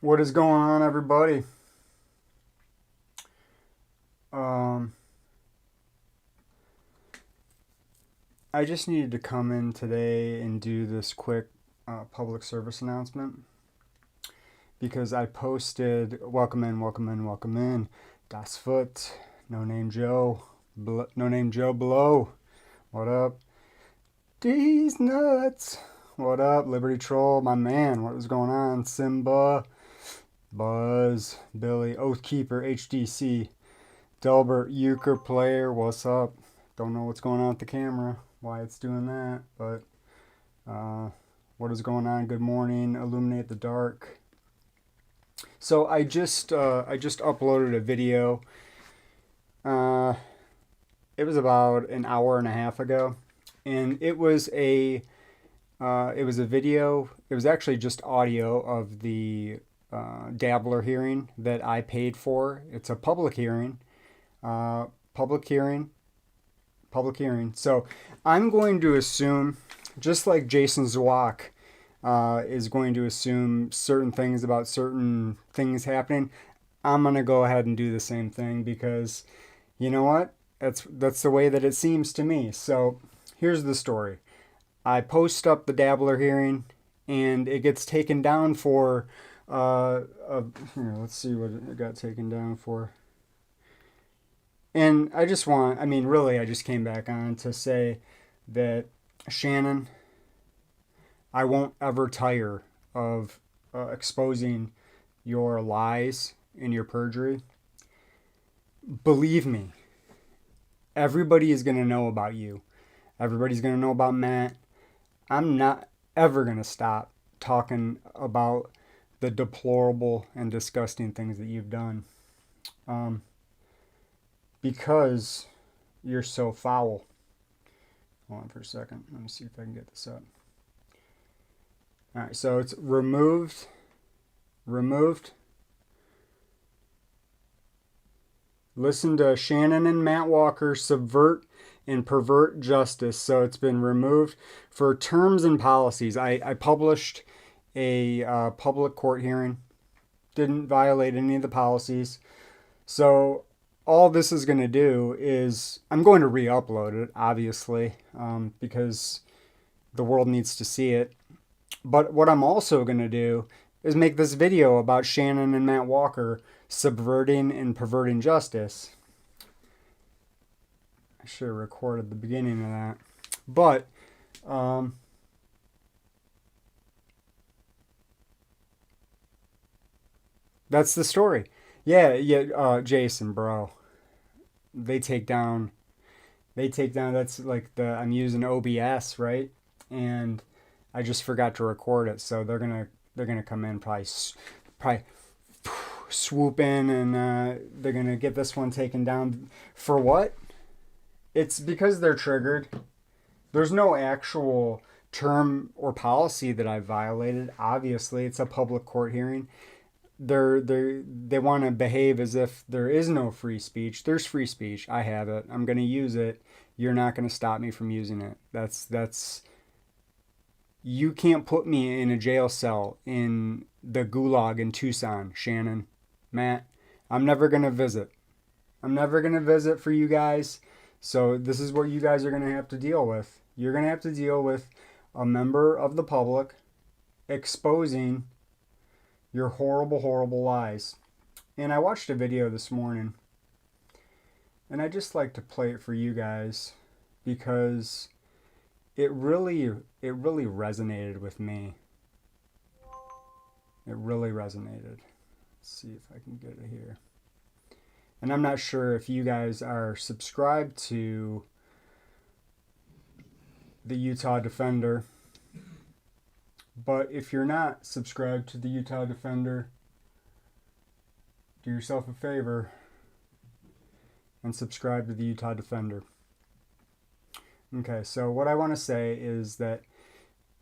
What is going on, everybody? Um, I just needed to come in today and do this quick public service announcement because I posted welcome in, welcome in, welcome in. Das Foot, No Name Joe, No Name Joe below. What up? D's nuts. What up, Liberty Troll, my man? What is going on? Simba, Buzz, Billy, Oathkeeper, HDC. Delbert, euchre player, what's up? Don't know what's going on with the camera, why it's doing that, but what is going on? Good morning, illuminate the dark. So I just uploaded a video. Uh, it was about an hour and a half ago, and it was a video. It was actually just audio of the Dabbler hearing that I paid for. It's a public hearing. Uh, public hearing, public hearing. So I'm going to assume, just like Jason Zwak is going to assume certain things about certain things happening, I'm going to go ahead and do the same thing because you know what? That's the way that it seems to me. So here's the story. I post up the Dabbler hearing and it gets taken down for, here, let's see what it got taken down for. And I just came back on to say that Shannon, I won't ever tire of exposing your lies and your perjury. Believe me, everybody is going to know about you. Everybody's going to know about Matt. I'm not ever going to stop talking about the deplorable and disgusting things that you've done. Because you're so foul. Hold on for a second. Let me see if I can get this up. All right, so it's removed. Listen to Shannon and Matt Walker subvert and pervert justice. So it's been removed for terms and policies. I published a public court hearing. Didn't violate any of the policies. So all this is going to do is I'm going to re-upload it, obviously, because the world needs to see it. But what I'm also going to do is make this video about Shannon and Matt Walker subverting and perverting justice. I should have recorded the beginning of that. But that's the story. Yeah, Jason, bro. They take down that's like I'm using OBS, right? And I just forgot to record it, so they're gonna come in probably swoop in and they're gonna get this one taken down. For what? It's because they're triggered. There's no actual term or policy that I violated. Obviously, it's a public court hearing. They want to behave as if there is no free speech. There's free speech. I have it. I'm going to use it. You're not going to stop me from using it. That's you can't put me in a jail cell in the gulag in Tucson, Shannon, Matt. I'm never going to visit. I'm never going to visit for you guys. So this is what you guys are going to have to deal with. You're going to have to deal with a member of the public exposing your horrible, horrible lies. And I watched a video this morning, and I just like to play it for you guys because it really resonated with me. It really resonated. Let's see if I can get it here. And I'm not sure if you guys are subscribed to the Utah Defender. But if you're not subscribed to the Utah Defender, do yourself a favor and subscribe to the Utah Defender. Okay, so what I want to say is that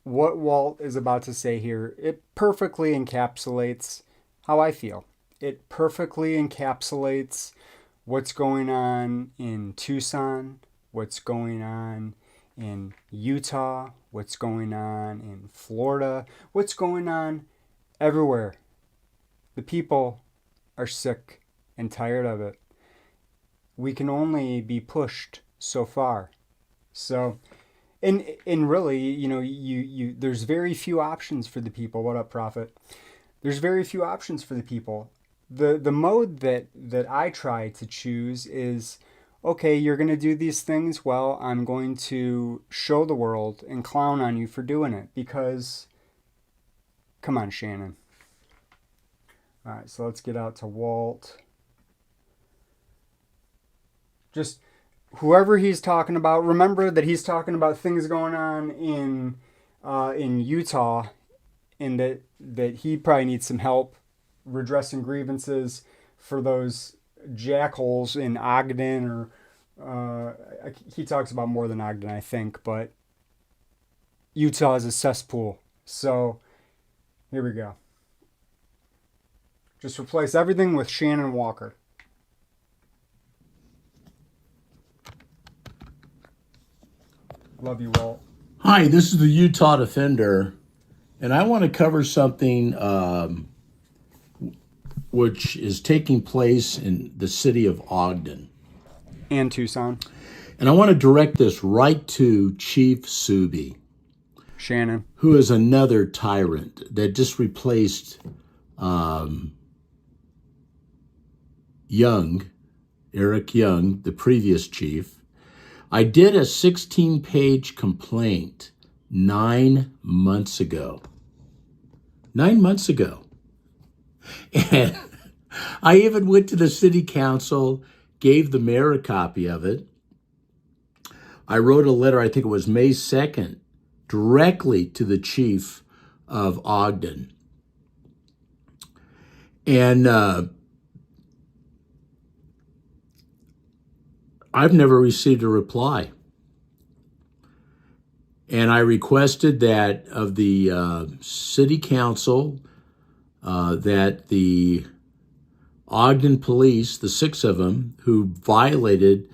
what Walt is about to say here, it perfectly encapsulates how I feel. It perfectly encapsulates what's going on in Tucson, what's going on in Utah, what's going on in Florida, what's going on everywhere The people are sick and tired of it. We can only be pushed so far. So, and really, there's very few options for the people. What up, Prophet? There's very few options for the people. The mode that I try to choose is, okay, you're going to do these things. Well, I'm going to show the world and clown on you for doing it because, come on, Shannon. All right, so let's get out to Walt. Just whoever he's talking about, remember that he's talking about things going on in Utah, and that he probably needs some help redressing grievances for those jackholes in Ogden, or he talks about more than Ogden, I think, but Utah is a cesspool. So here we go. Just replace everything with Shannon Walker. Love you, Walt. Hi, this is the Utah Defender, and I want to cover something which is taking place in the city of Ogden. And Tucson. And I want to direct this right to Chief Subi, Shannon, who is another tyrant that just replaced Eric Young, the previous chief. I did a 16-page complaint 9 months ago. 9 months ago. And I even went to the city council, gave the mayor a copy of it. I wrote a letter, I think it was May 2nd, directly to the chief of Ogden. And I've never received a reply. And I requested that of the city council, that the Ogden police, the 6 of them, who violated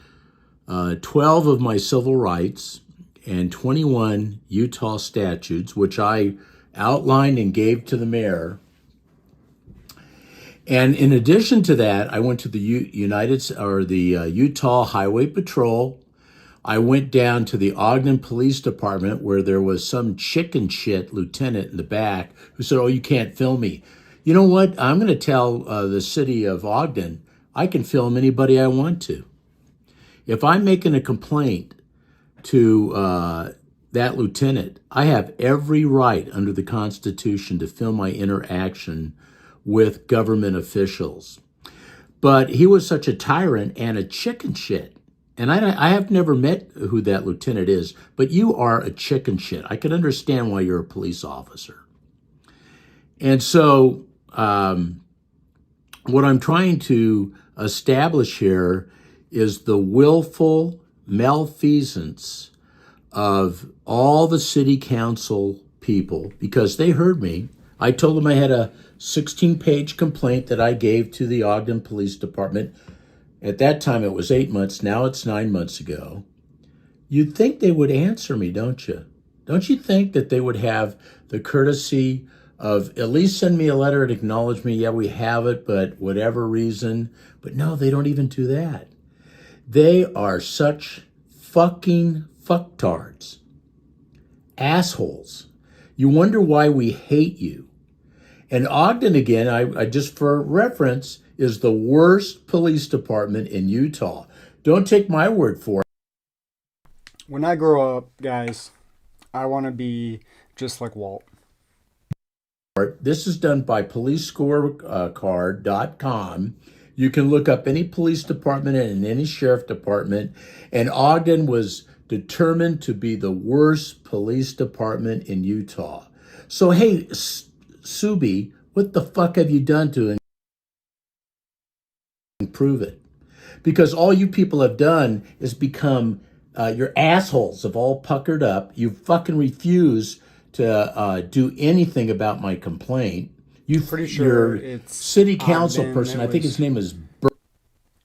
12 of my civil rights and 21 Utah statutes, which I outlined and gave to the mayor. And in addition to that, I went to the Utah Highway Patrol. I went down to the Ogden Police Department where there was some chicken shit lieutenant in the back who said, "Oh, you can't film me." You know what? I'm going to tell the city of Ogden, I can film anybody I want to. If I'm making a complaint to that lieutenant, I have every right under the Constitution to film my interaction with government officials. But he was such a tyrant and a chicken shit. And I have never met who that lieutenant is, but you are a chicken shit. I can understand why you're a police officer. And so what I'm trying to establish here is the willful malfeasance of all the city council people, because they heard me. I told them I had a 16-page complaint that I gave to the Ogden Police Department. At that time, it was 8 months. Now it's 9 months ago. You'd think they would answer me, don't you? Don't you think that they would have the courtesy of at least send me a letter and acknowledge me? Yeah, we have it, but whatever reason. But no, they don't even do that. They are such fucking fucktards. Assholes. You wonder why we hate you. And Ogden, again, I just for reference, is the worst police department in Utah. Don't take my word for it. when I grow up, guys, I want to be just like Walt. This is done by policescorecard.com. You can look up any police department and any sheriff department. And Ogden was determined to be the worst police department in Utah. So, hey, Subi, what the fuck have you done to improve it? Because all you people have done is become, your assholes have all puckered up. You fucking refuse to do anything about my complaint. Pretty sure your it's city council Ogden. person, I think his name is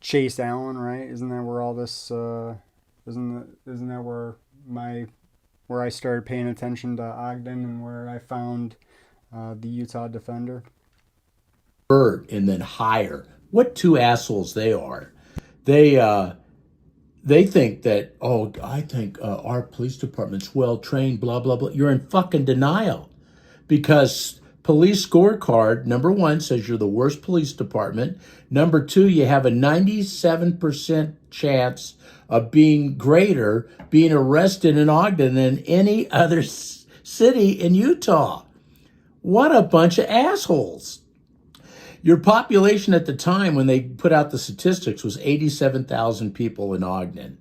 Chase Allen, right? Isn't that where all this? Isn't that where I started paying attention to Ogden and where I found the Utah Defender? bird and then hire. What two assholes they are. They think that, oh, I think our police department's well trained, blah, blah, blah. You're in fucking denial because police scorecard, number one, says you're the worst police department. Number two, you have a 97% chance of being arrested in Ogden than any other city in Utah. What a bunch of assholes. Your population at the time when they put out the statistics was 87,000 people in Ogden.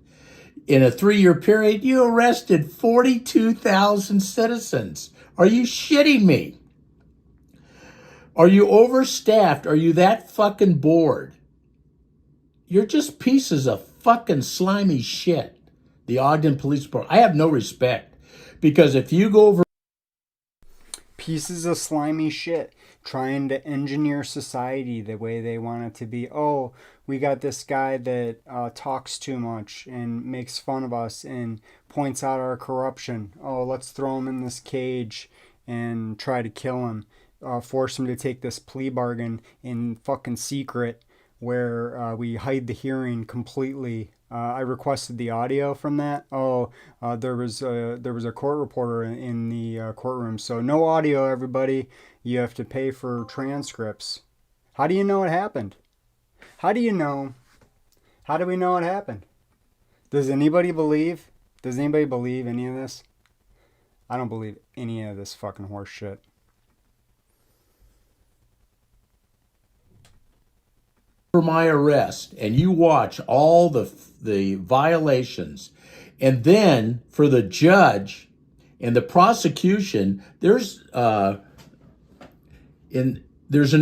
In a 3-year period, you arrested 42,000 citizens. Are you shitting me? Are you overstaffed? Are you that fucking bored? You're just pieces of fucking slimy shit. The Ogden Police Department. I have no respect because if you go over pieces of slimy shit trying to engineer society the way they want it to be. Oh, we got this guy that talks too much and makes fun of us and points out our corruption. Oh, let's throw him in this cage and try to kill him. Force him to take this plea bargain in fucking secret where we hide the hearing completely. I requested the audio from that. There was a court reporter in the courtroom, so no audio, everybody. You have to pay for transcripts. How do you know it happened? How do we know it happened? Does anybody believe any of this? I don't believe any of this fucking horse shit. for my arrest, and you watch all the violations, and then for the judge and the prosecution, there's an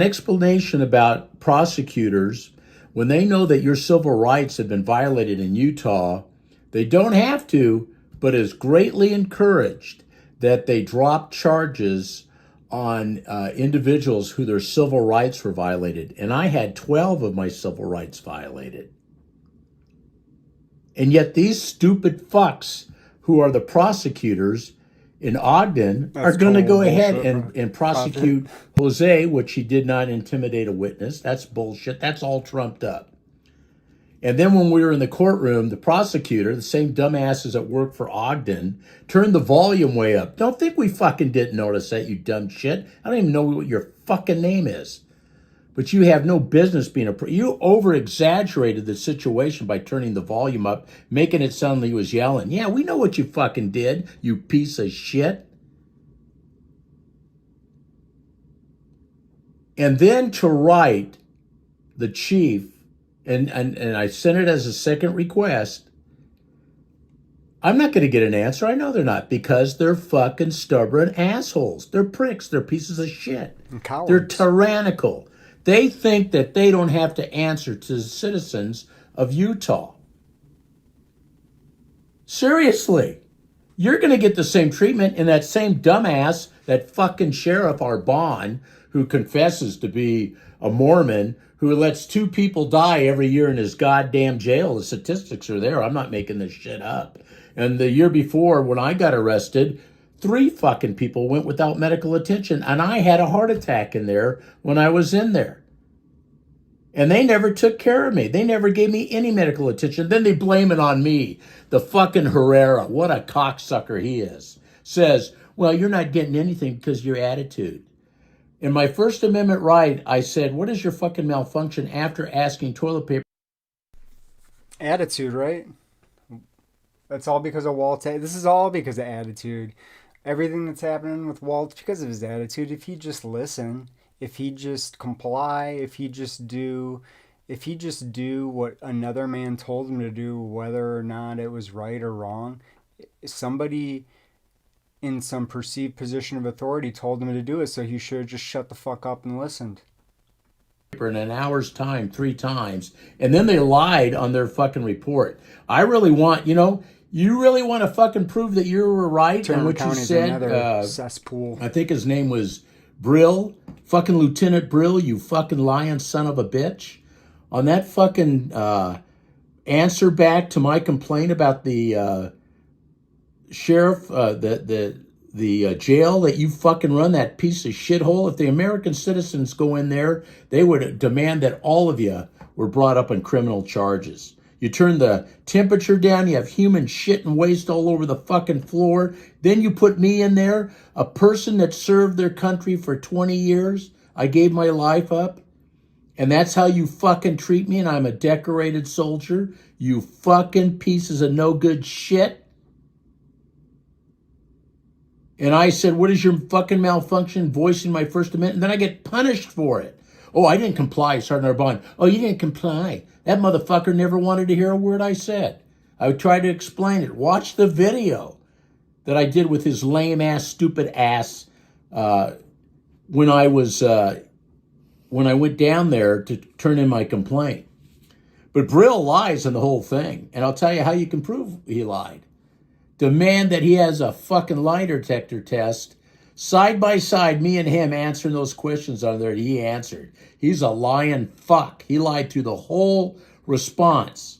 explanation about prosecutors when they know that your civil rights have been violated in Utah. They don't have to, but is greatly encouraged that they drop charges on individuals who their civil rights were violated. And I had 12 of my civil rights violated. And yet these stupid fucks who are the prosecutors in Ogden are going to go ahead and prosecute Jose, which he did not intimidate a witness. That's bullshit. That's all trumped up. And then when we were in the courtroom, the prosecutor, the same dumbasses that work for Ogden, turned the volume way up. Don't think we fucking didn't notice that, you dumb shit. I don't even know what your fucking name is. But you have no business being you over-exaggerated the situation by turning the volume up, making it sound like he was yelling. Yeah, we know what you fucking did, you piece of shit. And then to write the chief, and I sent it as a second request, I'm not going to get an answer. I know they're not, because they're fucking stubborn assholes. They're pricks. They're pieces of shit. And cowards. They're tyrannical. They think that they don't have to answer to the citizens of Utah. Seriously. You're going to get the same treatment, and that same dumbass, that fucking sheriff Arbonne, who confesses to be a Mormon, who lets 2 people die every year in his goddamn jail. The statistics are there. I'm not making this shit up. And the year before, when I got arrested, 3 fucking people went without medical attention, and I had a heart attack in there when I was in there. And they never took care of me. They never gave me any medical attention. Then they blame it on me. The fucking Herrera, what a cocksucker he is, says, well, you're not getting anything because of your attitude. In my First Amendment right, I said, what is your fucking malfunction after asking toilet paper? Attitude, right? That's all because of Walt. This is all because of attitude. Everything that's happening with Walt because of his attitude. If he just listen, if he just comply, if he just do what another man told him to do, whether or not it was right or wrong, somebody in some perceived position of authority told him to do it, so he should have just shut the fuck up and listened. In an hour's time, 3 times, and then they lied on their fucking report. I really want, you really want to fucking prove that you were right on what you said. Cesspool. I think his name was Brill, fucking Lieutenant Brill, you fucking lying son of a bitch. On that fucking answer back to my complaint about the sheriff, the the jail that you fucking run, that piece of shithole. If the American citizens go in there, they would demand that all of you were brought up on criminal charges. You turn the temperature down, you have human shit and waste all over the fucking floor. Then you put me in there, a person that served their country for 20 years. I gave my life up. And that's how you fucking treat me, and I'm a decorated soldier? You fucking pieces of no good shit. And I said, what is your fucking malfunction, voicing my First Amendment? And then I get punished for it. Oh, I didn't comply, Sergeant Arbonne. Oh, you didn't comply. That motherfucker never wanted to hear a word I said. I would try to explain it. Watch the video that I did with his lame ass, stupid ass when I went down there to turn in my complaint. But Brill lies in the whole thing. And I'll tell you how you can prove he lied. Demand that he has a fucking lie detector test. Side by side, me and him answering those questions on there that he answered. He's a lying fuck. He lied through the whole response.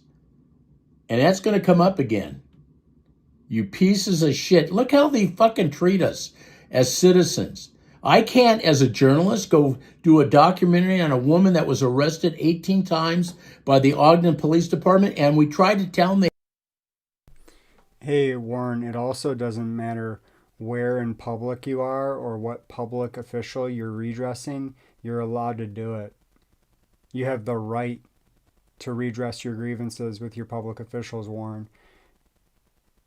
And that's going to come up again. You pieces of shit. Look how they fucking treat us as citizens. I can't, as a journalist, go do a documentary on a woman that was arrested 18 times by the Ogden Police Department, and we tried to tell them. Hey, Warren, it also doesn't matter where in public you are or what public official you're redressing. You're allowed to do it. You have the right to redress your grievances with your public officials, Warren.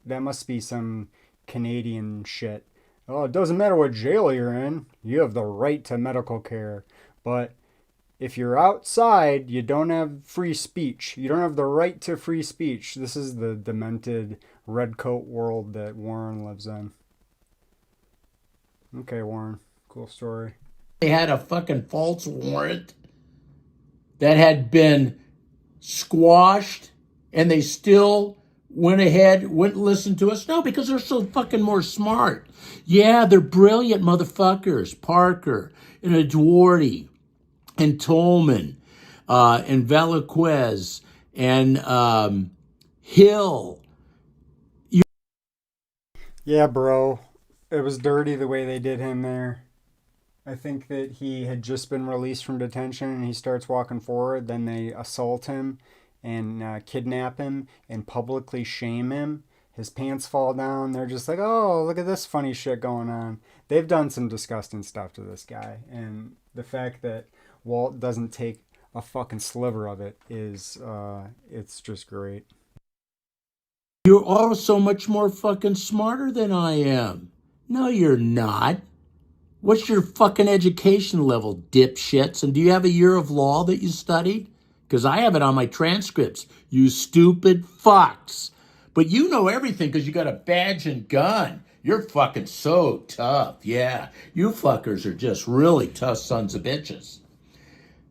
That must be some Canadian shit. Oh, it doesn't matter what jail you're in. You have the right to medical care. But if you're outside, you don't have free speech. You don't have the right to free speech. This is the demented redcoat world that Warren lives in. Okay, Warren. Cool story. They had a fucking false warrant that had been squashed, and they still went ahead, wouldn't listen to us. No, because they're so fucking more smart. Yeah, they're brilliant motherfuckers. Parker and Edwardi and Tolman and Velasquez and Hill. Yeah, bro. It was dirty the way they did him there. I think that he had just been released from detention and he starts walking forward. Then they assault him and kidnap him and publicly shame him. His pants fall down. They're just like, oh, look at this funny shit going on. They've done some disgusting stuff to this guy. And the fact that Walt doesn't take a fucking sliver of it is, it's just great. You're all so much more fucking smarter than I am. No, you're not. What's your fucking education level, dipshits? And do you have a year of law that you studied? Because I have it on my transcripts. You stupid fucks. But you know everything because you got a badge and gun. You're fucking so tough. Yeah, you fuckers are just really tough sons of bitches.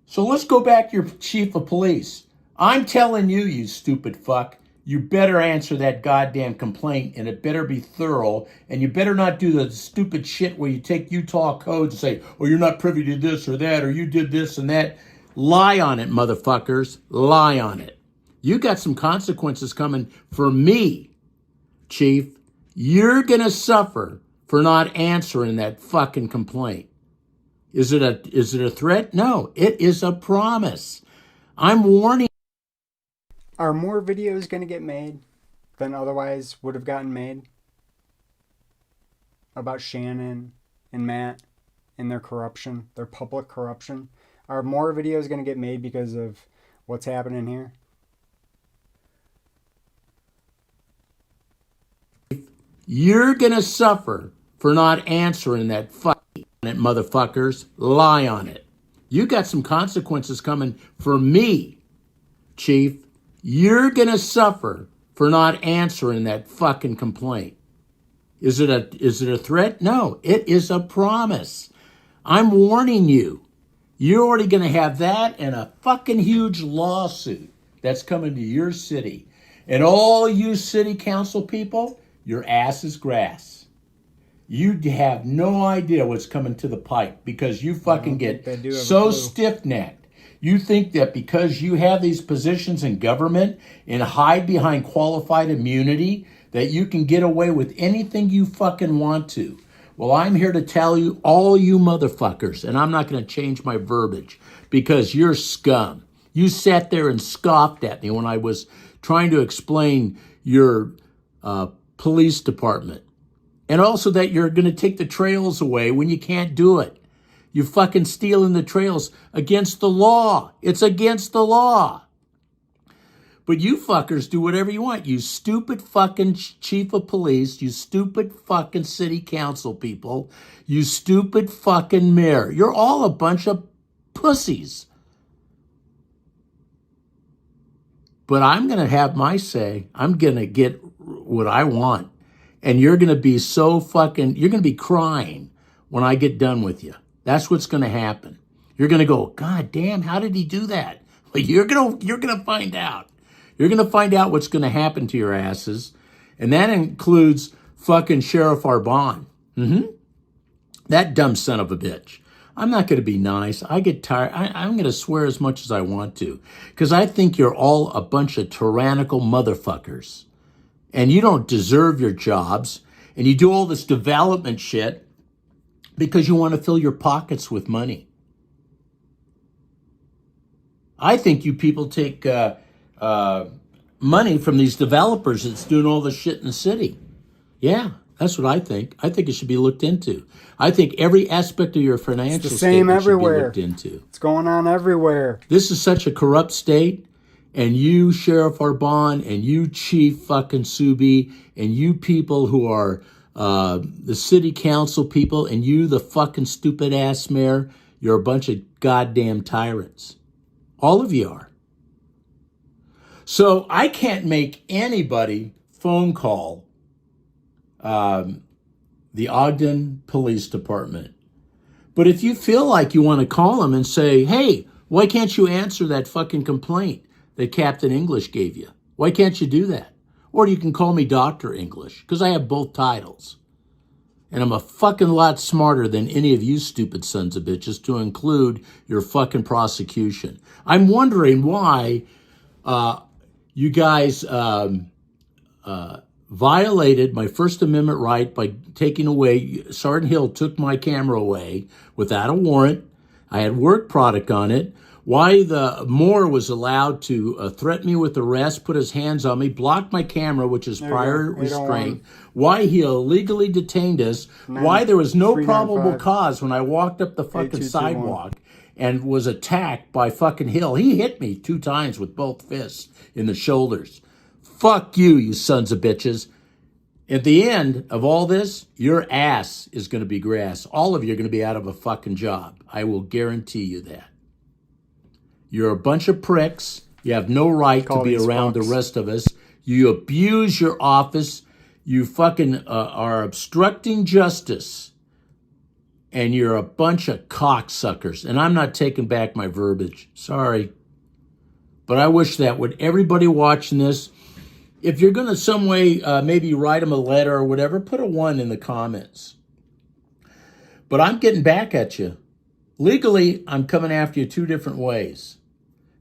So let's go back to your chief of police. I'm telling you, you stupid fuck, you better answer that goddamn complaint, and it better be thorough, and you better not do the stupid shit where you take Utah codes and say, oh, you're not privy to this or that, or you did this and that. Lie on it, motherfuckers. Lie on it. You got some consequences coming for me, Chief. You're going to suffer for not answering that fucking complaint. Is it a threat? No, it is a promise. I'm warning. Are more videos going to get made than otherwise would have gotten made about Shannon and Matt and their corruption, their public corruption? Are more videos going to get made because of what's happening here? You're going to suffer for not answering that fucking motherfuckers. Lie on it. You got some consequences coming for me, Chief. You're going to suffer for not answering that fucking complaint. Is it a threat? No, it is a promise. I'm warning you. You're already going to have that and a fucking huge lawsuit that's coming to your city. And all you city council people, your ass is grass. You have no idea what's coming to the pipe because you fucking get so stiff-necked. You think that because you have these positions in government and hide behind qualified immunity that you can get away with anything you fucking want to. Well, I'm here to tell you, all you motherfuckers, and I'm not going to change my verbiage because you're scum. You sat there and scoffed at me when I was trying to explain your police department. And also that you're going to take the trails away when you can't do it. You're fucking stealing the trails against the law. It's against the law. But you fuckers do whatever you want. You stupid fucking chief of police. You stupid fucking city council people. You stupid fucking mayor. You're all a bunch of pussies. But I'm going to have my say. I'm going to get what I want. And you're going to be so fucking, you're going to be crying when I get done with you. That's what's going to happen. You're going to go, God damn, how did he do that? Well, you're going to find out. You're going to find out what's going to happen to your asses. And that includes fucking Sheriff Arbonne. That dumb son of a bitch. I'm not going to be nice. I get tired. I'm going to swear as much as I want to. Because I think you're all a bunch of tyrannical motherfuckers. And you don't deserve your jobs. And you do all this development shit because you want to fill your pockets with money. I think you people take money from these developers that's doing all the shit in the city. Yeah, that's what I think. I think it should be looked into. I think every aspect of your financial statement should be looked into. It's going on everywhere. This is such a corrupt state. And you, Sheriff Arbonne, and you, Chief fucking Subi, and you people who are the city council people, and you, the fucking stupid ass mayor, you're a bunch of goddamn tyrants. All of you are. So I can't make anybody phone call the Ogden Police Department. But if you feel like you want to call them and say, hey, why can't you answer that fucking complaint that Captain English gave you? Why can't you do that? Or you can call me Dr. English, because I have both titles. And I'm a fucking lot smarter than any of you stupid sons of bitches, to include your fucking prosecution. I'm wondering why you guys violated my First Amendment right by taking away, Sergeant Hill took my camera away without a warrant. I had work product on it. Why the Moore was allowed to threaten me with arrest, put his hands on me, block my camera, which is prior restraint. Why he illegally detained us. Why there was no probable cause when I walked up the fucking sidewalk and was attacked by fucking Hill. He hit me 2 times with both fists in the shoulders. Fuck you, you sons of bitches. At the end of all this, your ass is going to be grass. All of you are going to be out of a fucking job. I will guarantee you that. You're a bunch of pricks. You have no right to be around the rest of us. You abuse your office. You fucking are obstructing justice. And you're a bunch of cocksuckers. And I'm not taking back my verbiage. Sorry. But I wish that would everybody watching this, if you're going to some way maybe write them a letter or whatever, put a 1 in the comments. But I'm getting back at you. Legally, I'm coming after you 2 different ways.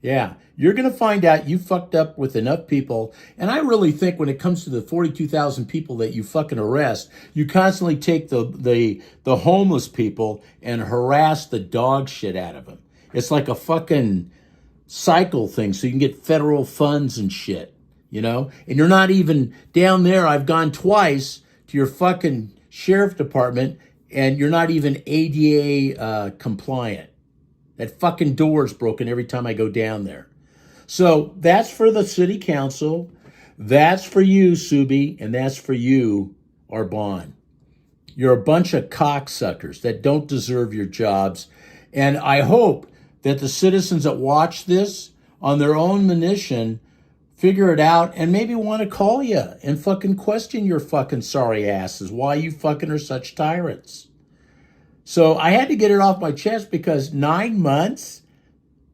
Yeah, you're going to find out you fucked up with enough people. And I really think when it comes to the 42,000 people that you fucking arrest, you constantly take the homeless people and harass the dog shit out of them. It's like a fucking cycle thing so you can get federal funds and shit, you know? And you're not even down there. I've gone twice to your fucking sheriff department and you're not even ADA compliant. That fucking door's broken every time I go down there. So that's for the city council. That's for you, Subi, and that's for you, Arbonne. You're a bunch of cocksuckers that don't deserve your jobs. And I hope that the citizens that watch this on their own volition figure it out and maybe want to call you and fucking question your fucking sorry asses why you fucking are such tyrants. So I had to get it off my chest because 9 months,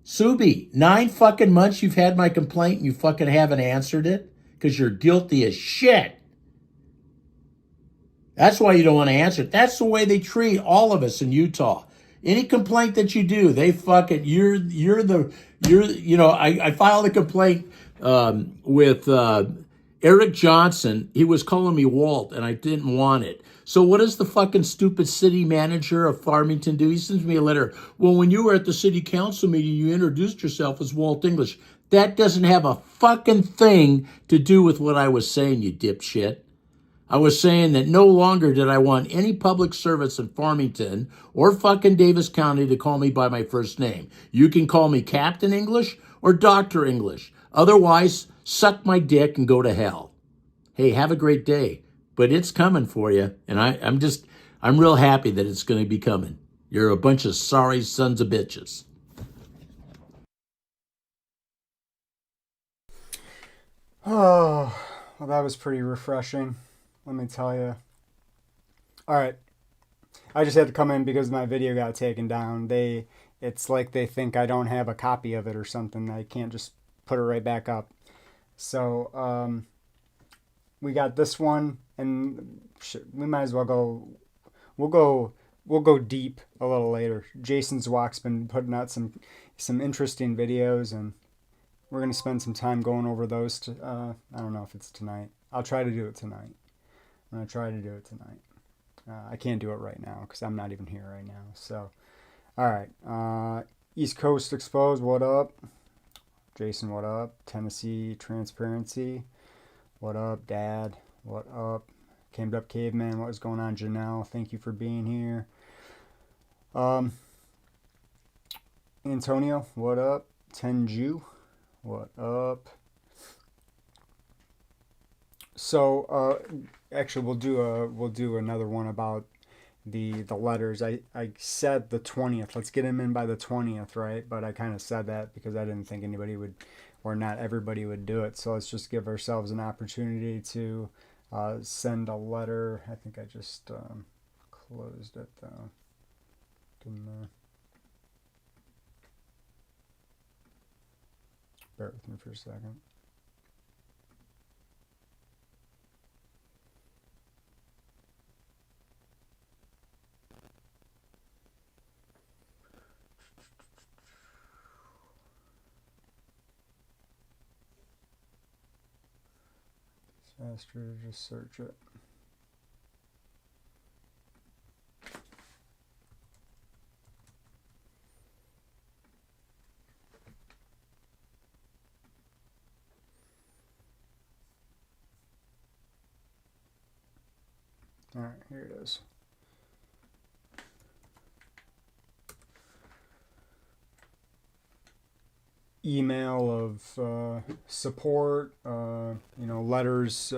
Subi, 9 fucking months you've had my complaint and you fucking haven't answered it because you're guilty as shit. That's why you don't want to answer it. That's the way they treat all of us in Utah. Any complaint that you do, they fucking, I filed a complaint with Eric Johnson, he was calling me Walt, and I didn't want it. So what does the fucking stupid city manager of Farmington do? He sends me a letter. Well, when you were at the city council meeting, you introduced yourself as Walt English. That doesn't have a fucking thing to do with what I was saying, you dipshit. I was saying that no longer did I want any public servants in Farmington or fucking Davis County to call me by my first name. You can call me Captain English or Dr. English. Otherwise, suck my dick and go to hell. Hey, have a great day. But it's coming for you, and I'm real happy that it's going to be coming. You're a bunch of sorry sons of bitches. Oh, well, that was pretty refreshing. Let me tell you. All right. I just had to come in because my video got taken down. It's like they think I don't have a copy of it or something. I can't just put it right back up. So, we got this one, and we might as well go. We'll go deep a little later. Jason Zwak's been putting out some interesting videos, and we're gonna spend some time going over those. I don't know if it's tonight. I'll try to do it tonight. I'm gonna try to do it tonight. I can't do it right now because I'm not even here right now. So, all right. East Coast Exposed, what up? Jason, what up? Tennessee Transparency, what up? Dad, what up? Camed Up Caveman, what is going on? Janelle, thank you for being here. Antonio, what up? Tenju, what up? So, actually, we'll do another one about the letters. I said the 20th. Let's get them in by the 20th, right? But I kind of said that because I didn't think anybody would, or not everybody would do it. So let's just give ourselves an opportunity to send a letter. I think I just closed it though. Didn't bear with me for a second. Faster to just search it. All right, here it is. Email of support, letters,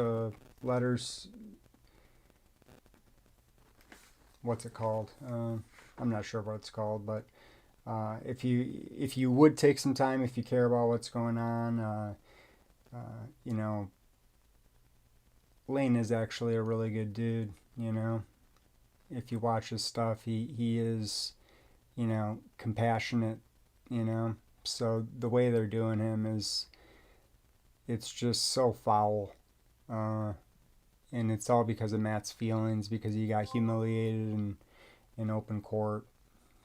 what's it called? I'm not sure what it's called, but if you would take some time, if you care about what's going on, Lane is actually a really good dude, if you watch his stuff, he is, compassionate, so the way they're doing him it's just so foul. And it's all because of Matt's feelings, because he got humiliated in open court.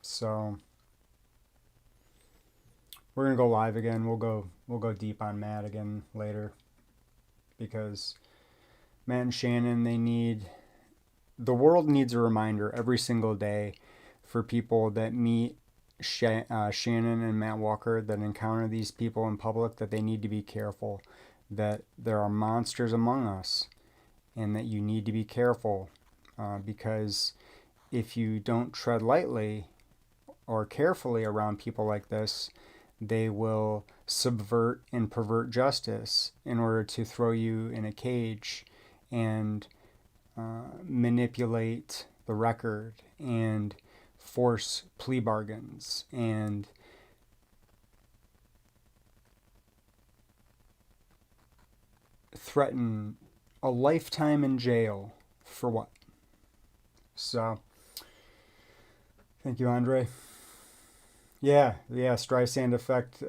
So we're gonna go live again. We'll go deep on Matt again later, because Matt and Shannon, the world needs a reminder every single day for people that meet Shannon and Matt Walker, that encounter these people in public, that they need to be careful, that there are monsters among us, and that you need to be careful, because if you don't tread lightly or carefully around people like this, they will subvert and pervert justice in order to throw you in a cage and manipulate the record and force plea bargains and threaten a lifetime in jail for what? So, thank you, Andre. Yeah, Streisand effect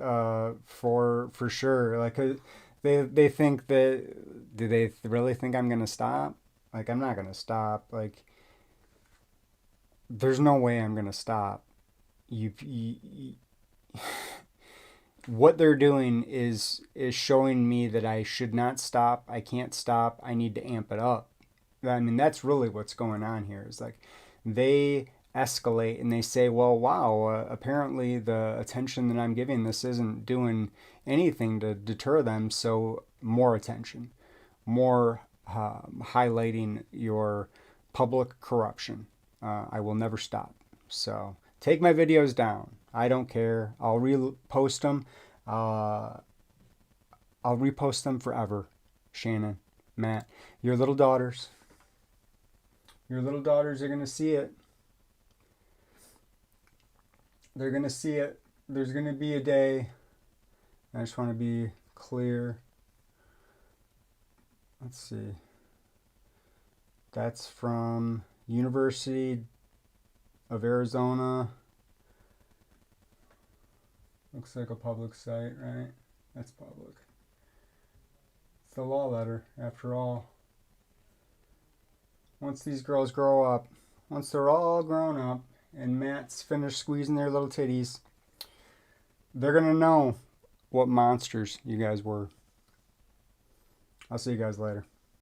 for sure. Like they think that, do they really think I'm gonna stop? Like, I'm not gonna stop. Like, there's no way I'm gonna stop. You what they're doing is showing me that I should not stop. I can't stop. I need to amp it up. I mean, that's really what's going on here. Is like they escalate and they say, well, wow, apparently the attention that I'm giving this isn't doing anything to deter them. So more attention, more highlighting your public corruption. I will never stop. So take my videos down. I don't care. I'll repost them. Uh, I'll repost them forever. Shannon, Matt, your little daughters. Your little daughters are going to see it. They're going to see it. There's going to be a day. I just want to be clear. Let's see. That's from University of Arizona. Looks like a public site, right? That's public. It's the law letter, after all. Once these girls grow up, once they're all grown up, and Matt's finished squeezing their little titties, they're going to know what monsters you guys were. I'll see you guys later.